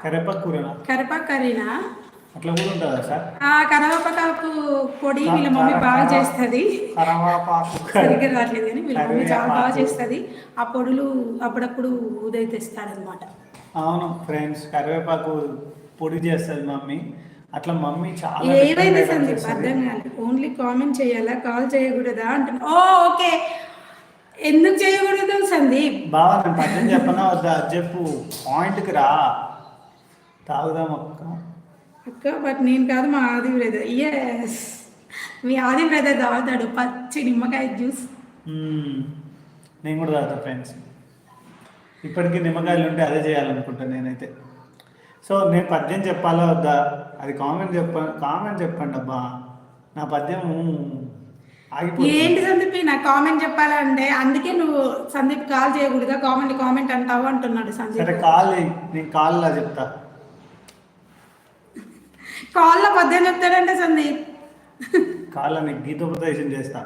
కరివేపాకు కూరనా? కరివేపాకు కర్రీనా? అట్లా కూడా ఉంటుందా సార్? కరివేపాకు పొడి వీళ్ళ మమ్మీ బాగా చేస్తుంది. సరిగ్గా రావట్లేదు కానీ వీళ్ళ మమ్మీ చాలా బాగా చేస్తుంది. ఆ పొడులు అప్పుడప్పుడు ఉదయ్ తెస్తాడనమాట. అవును ఫ్రెండ్స్, కరివేపాకు పొడి చేస్తుంది మమ్మీ. అట్లా మమ్మీ చాలా ఏవైతే సందీప్ అర్థం కాదు. ఓన్లీ కామెంట్ చేయాలా, కాల్ చేయకూడదా అంటున్నా. ఓకే, ఎందుకు చేయకూడదు సందీప్? బావా నేను పద్యం చెప్పనా వద్దా? చెప్పు, పాయింట్కి రా. తాగుదాం అక్క బట్ నేను కాదు, మా ఆది బ్రదర్. ఎస్, మీ ఆది బ్రదర్ తాగుతాడు పచ్చి నిమ్మకాయ జ్యూస్. నేను కూడా తాగుతా ఫ్రెండ్స్. ఇప్పటికీ నిమ్మకాయలు ఉంటే అదే చేయాలనుకుంటాను నేనైతే. సో నేను పద్యం చెప్పాలా వద్దా? అది కామెంట్ చెప్పండి అబ్బా. నా పద్యం ఏంటి సందీప్ నాకు కామెంట్ చెప్పాలంటే? అందుకే నువ్వు సందీప్ కాల్ చేయకూడదా, కామెంట్ అంటావు అంటున్నాడు సందీప్. సరే కాల్, నేను కాల్లో చెప్తా. కాల్లో పద్యం చెప్తాడంటే సందీప్. కాల్లో నీకు గీతోపదేశం చేస్తా.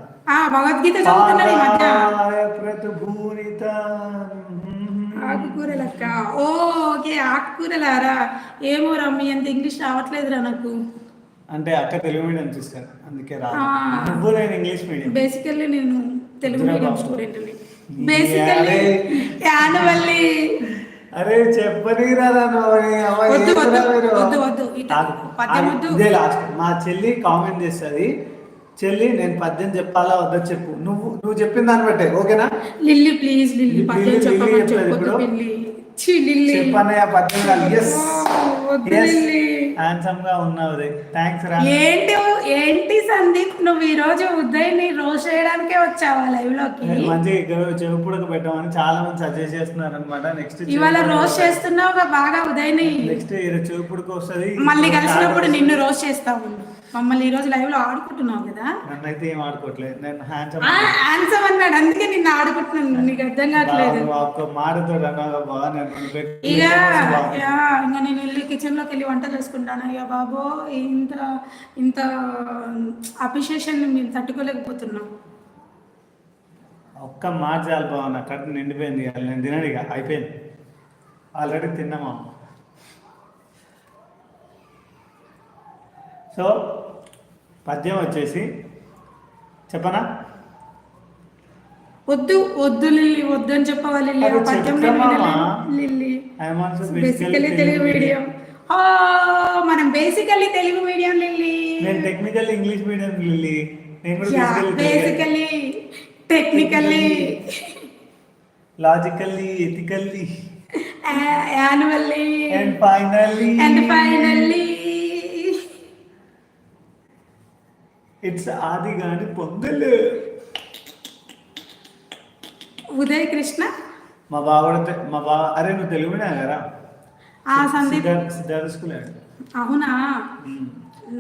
భగవద్గీత చదువుతున్నాడు ఈ మధ్య. ఆకుకూరలక్క. ఓకే, ఆకుకూరలారా. ఏమో రమ్మి అంత ఇంగ్లీష్ రావట్లేదురా నాకు. అంటే అక్క తెలుగు మీడియం చూసాను, అందుకే రాదు. నేను ఇంగ్లీష్ మీడియం. బేసికల్లీ నేను Telugu medium student. Basically annually. అరే చెప్పని రాదా? ఇదే లాస్ట్. మా చెల్లి కామెంట్ చేస్తుంది. చెల్లి నేను పద్యం చెప్పాలా వద్దా చెప్పు. నువ్వు చెప్పిన దాన్ని బట్టే ఓకేనా? లిల్లీ ప్లీజ్, లిల్లీ పద్యం చెప్పమని చెప్పొద్దు. చెప్పనయ్య పద్యం కాదు. ఎస్ హ్యాండ్సమ్ గా ఉన్నావు. థ్యాంక్స్ రా. ఏంటి సందీప్, నువ్వు ఈ రోజు ఉదయ్ని రోస్ట్ చేయడానికే వచ్చావా లైవ్ లోకి? మంచిగా చెవుపుడక పెట్టామని చాలా మంది సజెస్ట్ చేస్తున్నారు అనమాట. నెక్స్ట్ ఇవాళ రోస్ట్ చేస్తున్నావు బాగా ఉదయ్ని. నెక్స్ట్ చెవుపుడక వస్తుంది. మళ్ళీ కలిసినప్పుడు నిన్ను రోస్ట్ చేస్తావు. మమ్మల్ని ఈ రోజు లైవ్ లో ఆడుకుంటున్నావు కదా? నన్నైతే ఏం ఆడుకోవట్లేదు. నేను హ్యాండ్సమ్ అన్నాడు, అందుకే నిన్ను ఆడుకుంటున్నాను. నీకు అర్థం కావట్లేదు. ఒక్క మాటతో ఇంకా నేను వెళ్ళి కిచెన్ లోకి వెళ్ళి వంట చేసుకుంటాను. అయ్యా బాబో, ఇంత అప్రిషియేషన్ మేము తట్టుకోలేకపోతున్నాం. ఒక్క మాట చాలు బావ, నా కడుపు నిండిపోయింది. నేను తినడిగా అయిపోయింది, ఆల్రెడీ తిన్నామా. సో పద్యం వచ్చేసి చెప్పనా? వద్దు లిల్లీ, వద్దు అని చెప్పవాలి. Basically Telugu medium. మనం బేసికల్లీ తెలుగు మీడియం లిల్లీ. నేను technical English medium Lilly. Basically, technically, logically, ethically, annually and finally it's ఆది గాని పొందలు. ఉదయ్ కృష్ణ మా బావ. అరే నువ్వు తెలుగు మీడియం కదా? సిద్ధార్థ స్కూల్. అవునా?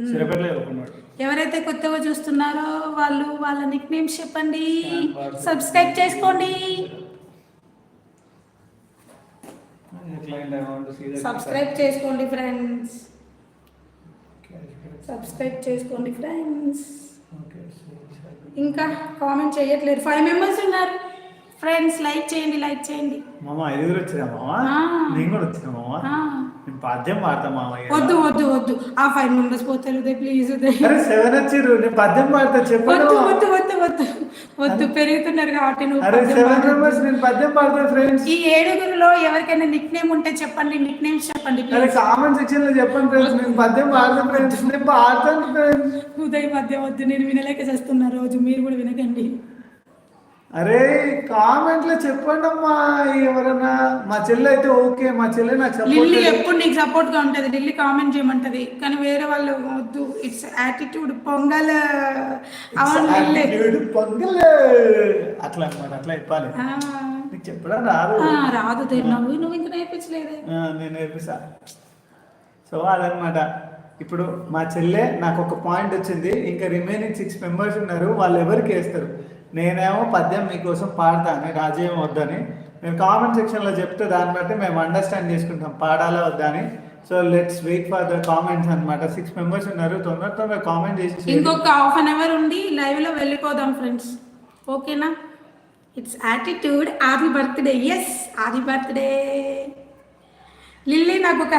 సిరపేటలో చదువుకున్నాడు. ఎవరైతే కొత్తగా చూస్తున్నారో వాళ్ళు వాళ్ళ నిక్ నేమ్స్ చెప్పండి, సబ్స్క్రైబ్ చేసుకోండి. సబ్స్క్రైబ్ చేసుకోండి ఫ్రెండ్స్, సబ్స్క్రైబ్ చేసుకోండి ఫ్రెండ్స్. ఇంకా కామెంట్ చేయట్లేదు. 5 members ఉన్నారు ఫ్రెండ్స్. లైక్ చేయండి. మామ 5 వచ్చినా మామ? నేను కూడా వచ్చినా మామ. నేను పద్యం పాడతా మామయ్య. వద్దు ఆ 5 members పోతారు ఉదయ్ ప్లీజ్. ఉదయ్ 7 వచ్చిర్రు, నేను పద్యం పాడతా చెప్పండి. వద్దు పెరుగుతున్నారు కాబట్టి నువ్వు. 7 members నేను పద్యం పాడతా ఫ్రెండ్స్. ఈ 7గురిలో ఎవరికైనా నిక్ నేమ్ ఉంటే చెప్పండి, నిక్ నేమ్స్ చెప్పండి ప్లీజ్. కామెంట్ సెక్షన్ లో చెప్పండి ఫ్రెండ్స్. నేను పద్యం పాడతా ఫ్రెండ్స్, నేను పాడతాను ఫ్రెండ్స్. ఉదయ్ పద్యం వద్దు, నేను వినలేక చేస్తున్నా రోజు. మీరు కూడా వినకండి. అరే కామెంట్ లో చెప్పండి అమ్మా ఎవరన్నా. మా చెల్లి అయితే ఓకే, మా చెల్లి నాకు సపోర్ట్. లిల్లీ ఎప్పుడు నీకు సపోర్ట్ గా ఉంటది. లిల్లీ కామెంట్ చేయమంటది, కానీ వేరే వాళ్ళు వద్దు. It's attitude pongal. పొంగల్ అట్లా అన్నమాట, అట్లా చెప్పాలి. నీకు చెప్పడం రాదు. నువ్వు ఇంకా నేర్పించలేదే. నేను నేర్పిస్తా. సో అదనమాట. ఇప్పుడు మా చెల్లె నాకు ఒక పాయింట్ వచ్చింది. ఇంకా రిమైనింగ్ 6 members ఉన్నారు, వాళ్ళు ఎవరికి వేస్తారు. నేనేమో పద్యం మీకోసం పాడతాను, రాజేమో వద్దని. నేను కామెంట్ సెక్షన్లో చెప్తే దాన్ని బట్టి మేము అండర్స్టాండ్ చేసుకుంటాం పాడాలా వద్దా అని. So let's wait for the comments అనమాట. 6 members ఉన్నారు, తొందరగా కామెంట్ చేసి ఇంకొక ½ an hour ఉండి లైవ్ లో వెళ్ళిపోదాం ఫ్రెండ్స్, ఓకేనా? It's attitude. Happy birthday. Yes, happy birthday Lilly. నాకు ఒక